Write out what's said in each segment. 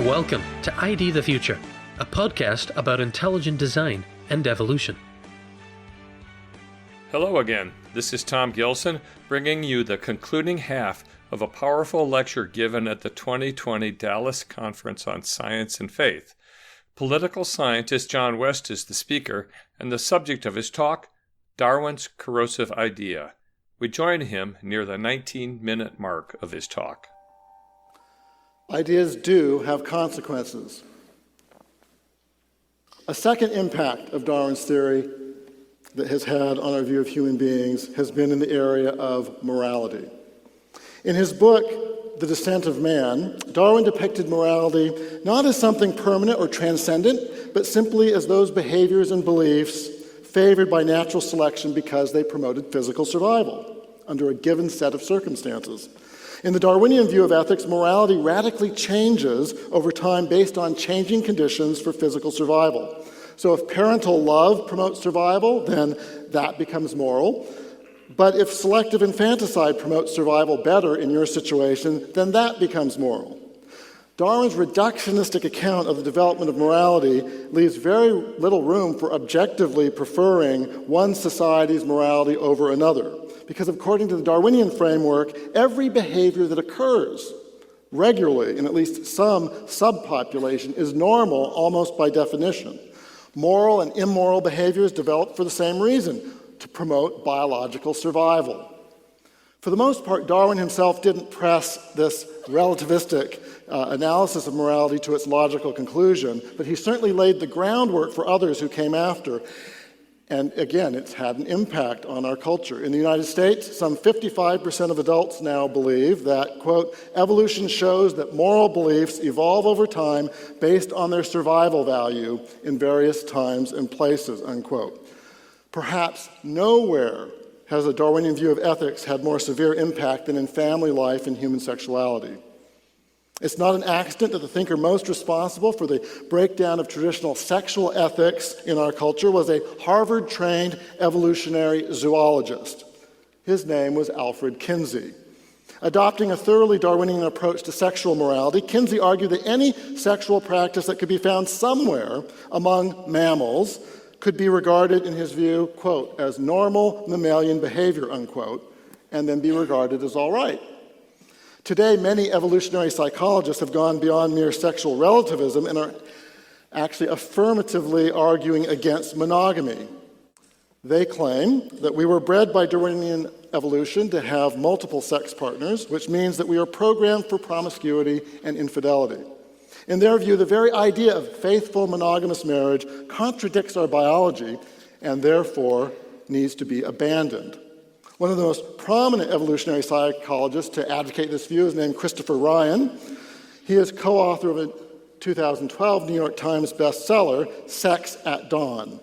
Welcome to ID the Future, a podcast about intelligent design and evolution. Hello again. This is Tom Gilson, bringing you the concluding half of a powerful lecture given at the 2020 Dallas Conference on Science and Faith. Political scientist John West is the speaker, and the subject of his talk, Darwin's corrosive idea. We join him near the 19-minute mark of his talk. Ideas do have consequences. A second impact of Darwin's theory that has had on our view of human beings has been in the area of morality. In his book, The Descent of Man, Darwin depicted morality not as something permanent or transcendent, but simply as those behaviors and beliefs favored by natural selection because they promoted physical survival under a given set of circumstances. In the Darwinian view of ethics, morality radically changes over time based on changing conditions for physical survival. So if parental love promotes survival, then that becomes moral. But if selective infanticide promotes survival better in your situation, then that becomes moral. Darwin's reductionistic account of the development of morality leaves very little room for objectively preferring one society's morality over another. Because according to the Darwinian framework, every behavior that occurs regularly in at least some subpopulation is normal almost by definition. Moral and immoral behaviors develop for the same reason, to promote biological survival. For the most part, Darwin himself didn't press this relativistic analysis of morality to its logical conclusion, but he certainly laid the groundwork for others who came after. And again, it's had an impact on our culture. In the United States, some 55% of adults now believe that, quote, evolution shows that moral beliefs evolve over time based on their survival value in various times and places, unquote. Perhaps nowhere has a Darwinian view of ethics had more severe impact than in family life and human sexuality. It's not an accident that the thinker most responsible for the breakdown of traditional sexual ethics in our culture was a Harvard-trained evolutionary zoologist. His name was Alfred Kinsey. Adopting a thoroughly Darwinian approach to sexual morality, Kinsey argued that any sexual practice that could be found somewhere among mammals could be regarded, in his view, quote, as normal mammalian behavior, unquote, and then be regarded as all right. Today, many evolutionary psychologists have gone beyond mere sexual relativism and are actually affirmatively arguing against monogamy. They claim that we were bred by Darwinian evolution to have multiple sex partners, which means that we are programmed for promiscuity and infidelity. In their view, the very idea of faithful monogamous marriage contradicts our biology and therefore needs to be abandoned. One of the most prominent evolutionary psychologists to advocate this view is named Christopher Ryan. He is co-author of a 2012 New York Times bestseller, Sex at Dawn.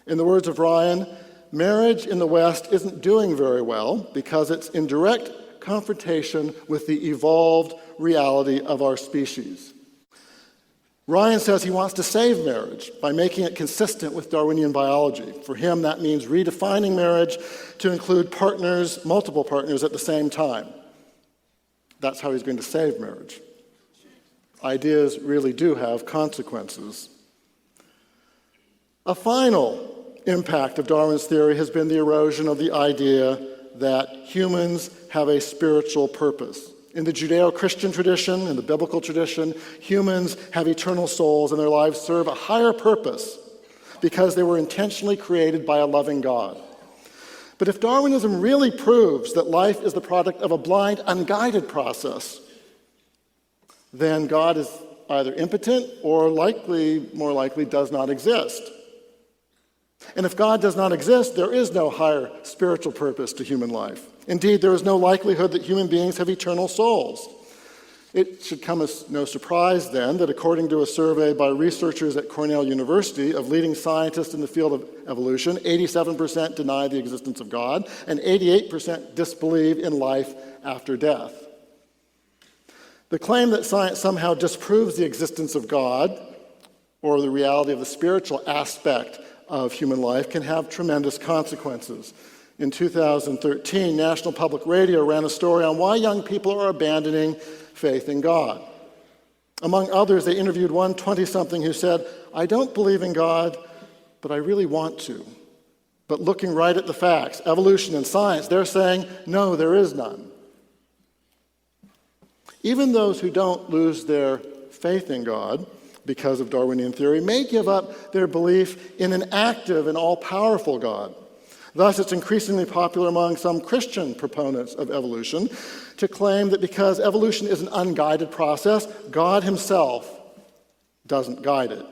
In the words of Ryan, marriage in the West isn't doing very well because it's in direct confrontation with the evolved reality of our species. Ryan says he wants to save marriage by making it consistent with Darwinian biology. For him, that means redefining marriage to include partners, multiple partners at the same time. That's how he's going to save marriage. Ideas really do have consequences. A final impact of Darwin's theory has been the erosion of the idea that humans have a spiritual purpose. In the Judeo-Christian tradition, in the biblical tradition, humans have eternal souls and their lives serve a higher purpose because they were intentionally created by a loving God. But if Darwinism really proves that life is the product of a blind, unguided process, then God is either impotent or more likely does not exist. And if God does not exist, there is no higher spiritual purpose to human life. Indeed, there is no likelihood that human beings have eternal souls. It should come as no surprise, then, that according to a survey by researchers at Cornell University of leading scientists in the field of evolution, 87% deny the existence of God, and 88% disbelieve in life after death. The claim that science somehow disproves the existence of God, or the reality of the spiritual aspect of human life, can have tremendous consequences. In 2013, National Public Radio ran a story on why young people are abandoning faith in God. Among others, they interviewed one 20-something who said, "I don't believe in God, but I really want to." But looking right at the facts, evolution and science, they're saying, no, there is none. Even those who don't lose their faith in God because of Darwinian theory may give up their belief in an active and all-powerful God. Thus, it's increasingly popular among some Christian proponents of evolution to claim that because evolution is an unguided process, God himself doesn't guide it.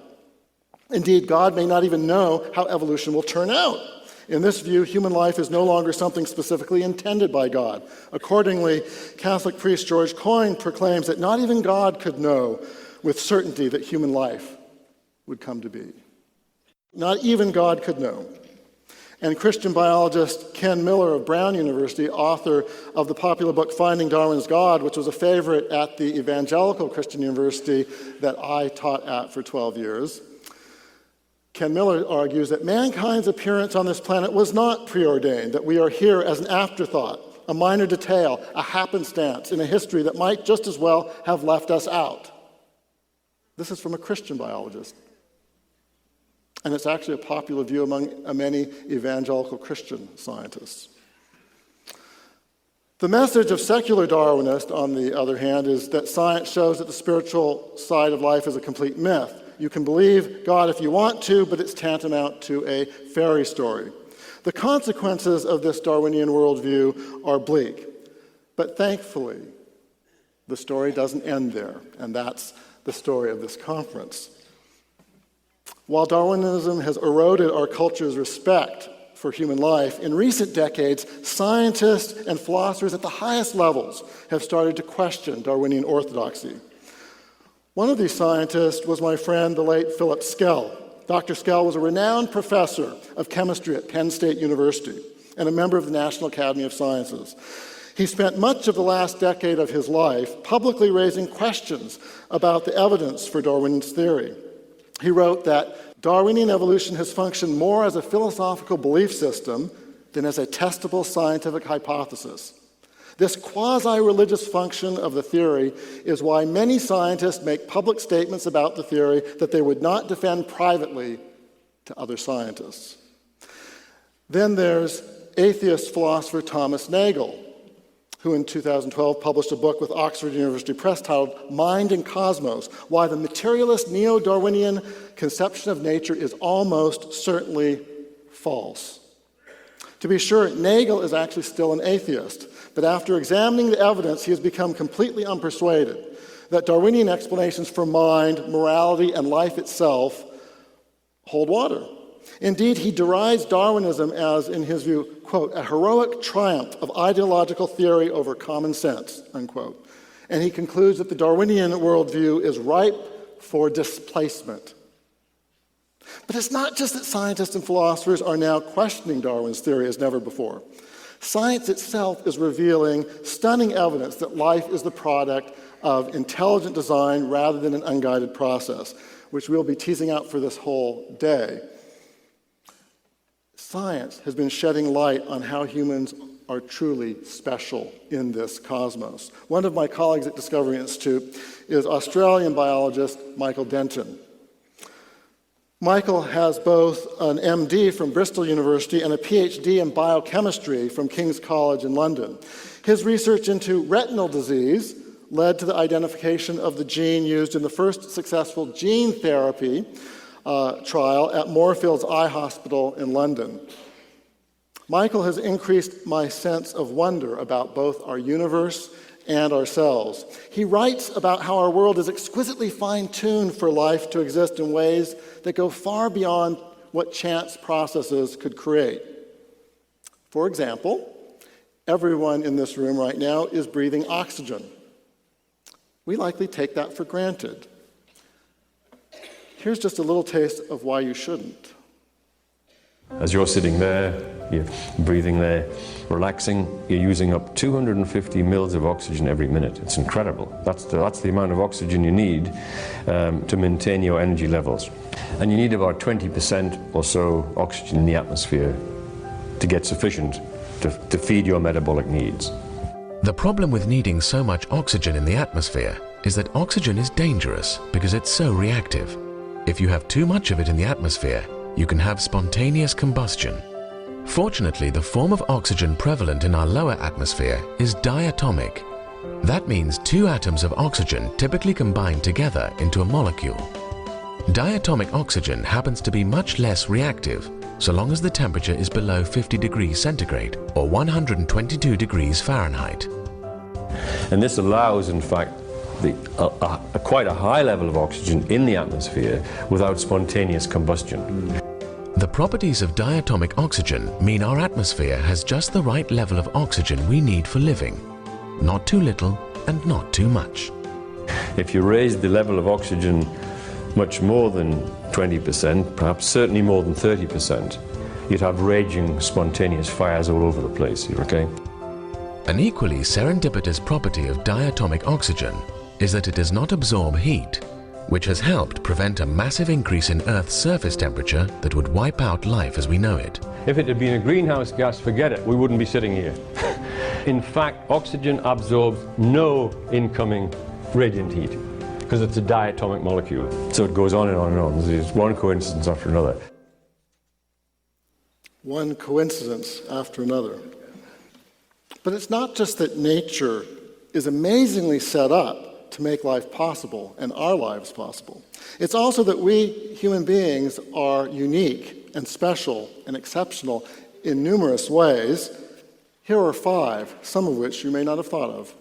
Indeed, God may not even know how evolution will turn out. In this view, human life is no longer something specifically intended by God. Accordingly, Catholic priest George Coyne proclaims that not even God could know with certainty that human life would come to be. Not even God could know. And Christian biologist Ken Miller of Brown University, author of the popular book Finding Darwin's God, which was a favorite at the evangelical Christian university that I taught at for 12 years, Ken Miller argues that mankind's appearance on this planet was not preordained, that we are here as an afterthought, a minor detail, a happenstance in a history that might just as well have left us out. This is from a Christian biologist. And it's actually a popular view among many evangelical Christian scientists. The message of secular Darwinists, on the other hand, is that science shows that the spiritual side of life is a complete myth. You can believe God if you want to, but it's tantamount to a fairy story. The consequences of this Darwinian worldview are bleak. But thankfully, the story doesn't end there, and that's the story of this conference. While Darwinism has eroded our culture's respect for human life, in recent decades, scientists and philosophers at the highest levels have started to question Darwinian orthodoxy. One of these scientists was my friend, the late Philip Skell. Dr. Skell was a renowned professor of chemistry at Penn State University and a member of the National Academy of Sciences. He spent much of the last decade of his life publicly raising questions about the evidence for Darwin's theory. He wrote that Darwinian evolution has functioned more as a philosophical belief system than as a testable scientific hypothesis. This quasi-religious function of the theory is why many scientists make public statements about the theory that they would not defend privately to other scientists. Then there's atheist philosopher Thomas Nagel, who in 2012 published a book with Oxford University Press titled Mind and Cosmos, Why the Materialist Neo-Darwinian Conception of Nature is Almost Certainly False. To be sure, Nagel is actually still an atheist, but after examining the evidence, he has become completely unpersuaded that Darwinian explanations for mind, morality, and life itself hold water. Indeed, he derides Darwinism as, in his view, quote, a heroic triumph of ideological theory over common sense, unquote. And he concludes that the Darwinian worldview is ripe for displacement. But it's not just that scientists and philosophers are now questioning Darwin's theory as never before. Science itself is revealing stunning evidence that life is the product of intelligent design rather than an unguided process, which we'll be teasing out for this whole day. Science has been shedding light on how humans are truly special in this cosmos. One of my colleagues at Discovery Institute is Australian biologist Michael Denton. Michael has both an MD from Bristol University and a PhD in biochemistry from King's College in London. His research into retinal disease led to the identification of the gene used in the first successful gene therapy trial at Moorfields Eye Hospital in London. Michael has increased my sense of wonder about both our universe and ourselves. He writes about how our world is exquisitely fine-tuned for life to exist in ways that go far beyond what chance processes could create. For example, everyone in this room right now is breathing oxygen. We likely take that for granted. Here's just a little taste of why you shouldn't. As you're sitting there, you're breathing there, relaxing, you're using up 250 mils of oxygen every minute. It's incredible. That's the amount of oxygen you need to maintain your energy levels. And you need about 20% or so oxygen in the atmosphere to get sufficient to feed your metabolic needs. The problem with needing so much oxygen in the atmosphere is that oxygen is dangerous because it's so reactive. If you have too much of it in the atmosphere, you can have spontaneous combustion. Fortunately, the form of oxygen prevalent in our lower atmosphere is diatomic. That means two atoms of oxygen typically combine together into a molecule. Diatomic oxygen happens to be much less reactive so long as the temperature is below 50 degrees centigrade or 122 degrees Fahrenheit. And this allows, in fact, quite a high level of oxygen in the atmosphere without spontaneous combustion. The properties of diatomic oxygen mean our atmosphere has just the right level of oxygen we need for living. Not too little and not too much. If you raise the level of oxygen much more than 20%, perhaps certainly more than 30%, you'd have raging spontaneous fires all over the place, okay? An equally serendipitous property of diatomic oxygen is that it does not absorb heat, which has helped prevent a massive increase in Earth's surface temperature that would wipe out life as we know it. If it had been a greenhouse gas, forget it, we wouldn't be sitting here. In fact, oxygen absorbs no incoming radiant heat because it's a diatomic molecule. So it goes on and on and on. There's one coincidence after another. One coincidence after another. But it's not just that nature is amazingly set up to make life possible and our lives possible. It's also that we human beings are unique and special and exceptional in numerous ways. Here are 5, some of which you may not have thought of.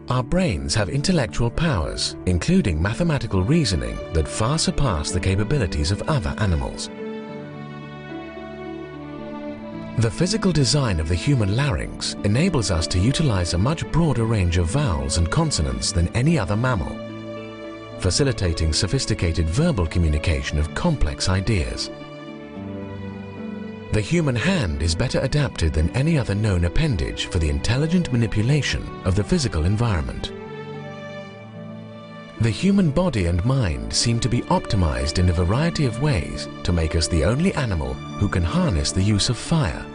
Our brains have intellectual powers, including mathematical reasoning, that far surpass the capabilities of other animals. The physical design of the human larynx enables us to utilize a much broader range of vowels and consonants than any other mammal, facilitating sophisticated verbal communication of complex ideas. The human hand is better adapted than any other known appendage for the intelligent manipulation of the physical environment. The human body and mind seem to be optimized in a variety of ways to make us the only animal who can harness the use of fire,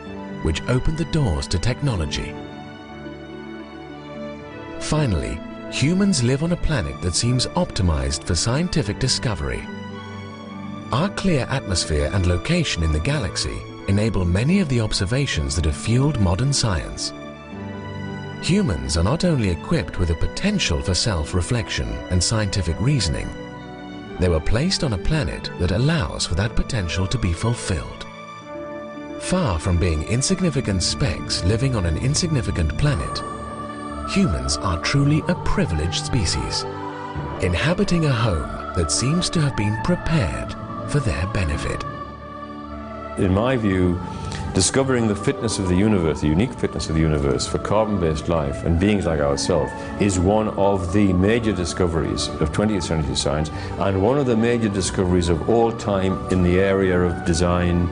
which opened the doors to technology. Finally, humans live on a planet that seems optimized for scientific discovery. Our clear atmosphere and location in the galaxy enable many of the observations that have fueled modern science. Humans are not only equipped with a potential for self-reflection and scientific reasoning, they were placed on a planet that allows for that potential to be fulfilled. Far from being insignificant specks living on an insignificant planet, humans are truly a privileged species, inhabiting a home that seems to have been prepared for their benefit. In my view, discovering the fitness of the universe, the unique fitness of the universe for carbon-based life and beings like ourselves is one of the major discoveries of 20th century science and one of the major discoveries of all time in the area of design,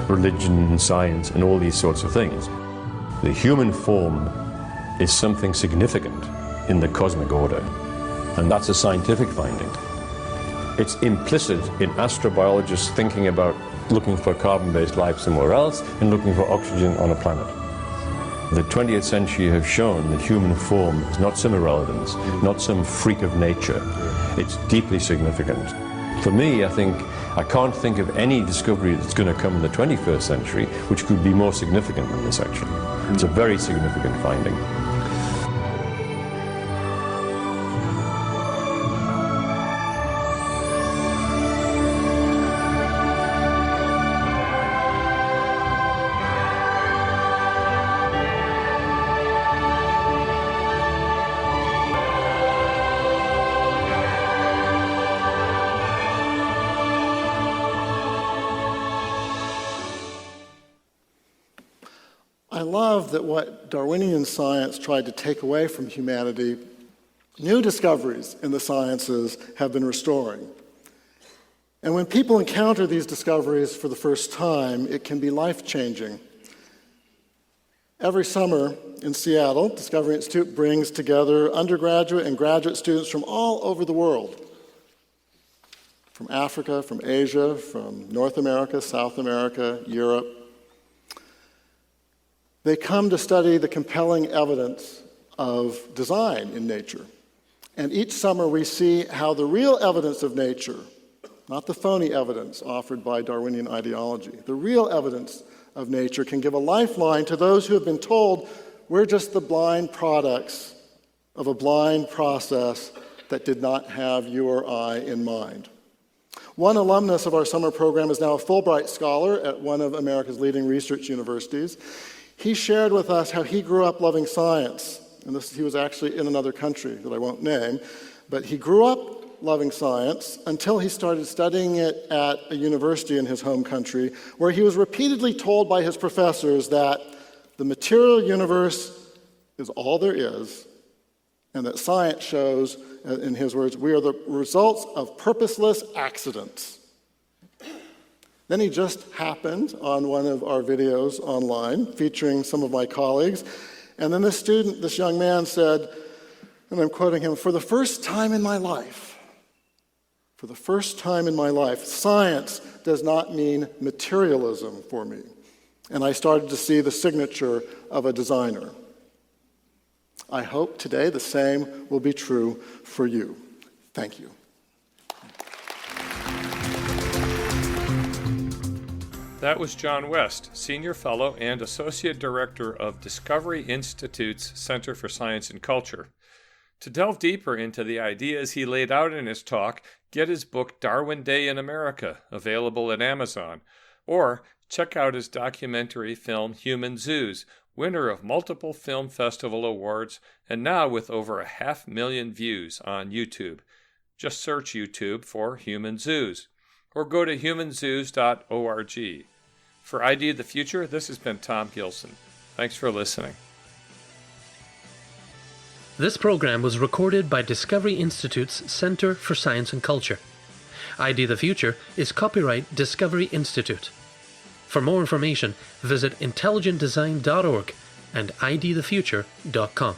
religion, science, and all these sorts of things. The human form is something significant in the cosmic order, and that's a scientific finding. It's implicit in astrobiologists thinking about looking for carbon-based life somewhere else and looking for oxygen on a planet. The 20th century have shown that human form is not some irrelevance, not some freak of nature. It's deeply significant. For me, I can't think of any discovery that's going to come in the 21st century which could be more significant than this, actually. It's a very significant finding. I love that what Darwinian science tried to take away from humanity, new discoveries in the sciences have been restoring. And when people encounter these discoveries for the first time, it can be life-changing. Every summer in Seattle, Discovery Institute brings together undergraduate and graduate students from all over the world. From Africa, from Asia, from North America, South America, Europe. They come to study the compelling evidence of design in nature. And each summer we see how the real evidence of nature, not the phony evidence offered by Darwinian ideology, the real evidence of nature can give a lifeline to those who have been told we're just the blind products of a blind process that did not have you or I in mind. One alumnus of our summer program is now a Fulbright scholar at one of America's leading research universities. He shared with us how he grew up loving science. And he was actually in another country that I won't name, but he grew up loving science until he started studying it at a university in his home country, where he was repeatedly told by his professors that the material universe is all there is, and that science shows, in his words, we are the results of purposeless accidents. Then he just happened on one of our videos online, featuring some of my colleagues. And then this young man said, and I'm quoting him, for the first time in my life, science does not mean materialism for me. And I started to see the signature of a designer. I hope today the same will be true for you. Thank you. That was John West, Senior Fellow and Associate Director of Discovery Institute's Center for Science and Culture. To delve deeper into the ideas he laid out in his talk, get his book Darwin Day in America, available at Amazon, or check out his documentary film Human Zoos, winner of multiple film festival awards, and now with over 500,000 views on YouTube. Just search YouTube for Human Zoos, or go to humanzoos.org. For ID of the Future, this has been Tom Gilson. Thanks for listening. This program was recorded by Discovery Institute's Center for Science and Culture. ID the Future is copyright Discovery Institute. For more information, visit intelligentdesign.org and idthefuture.com.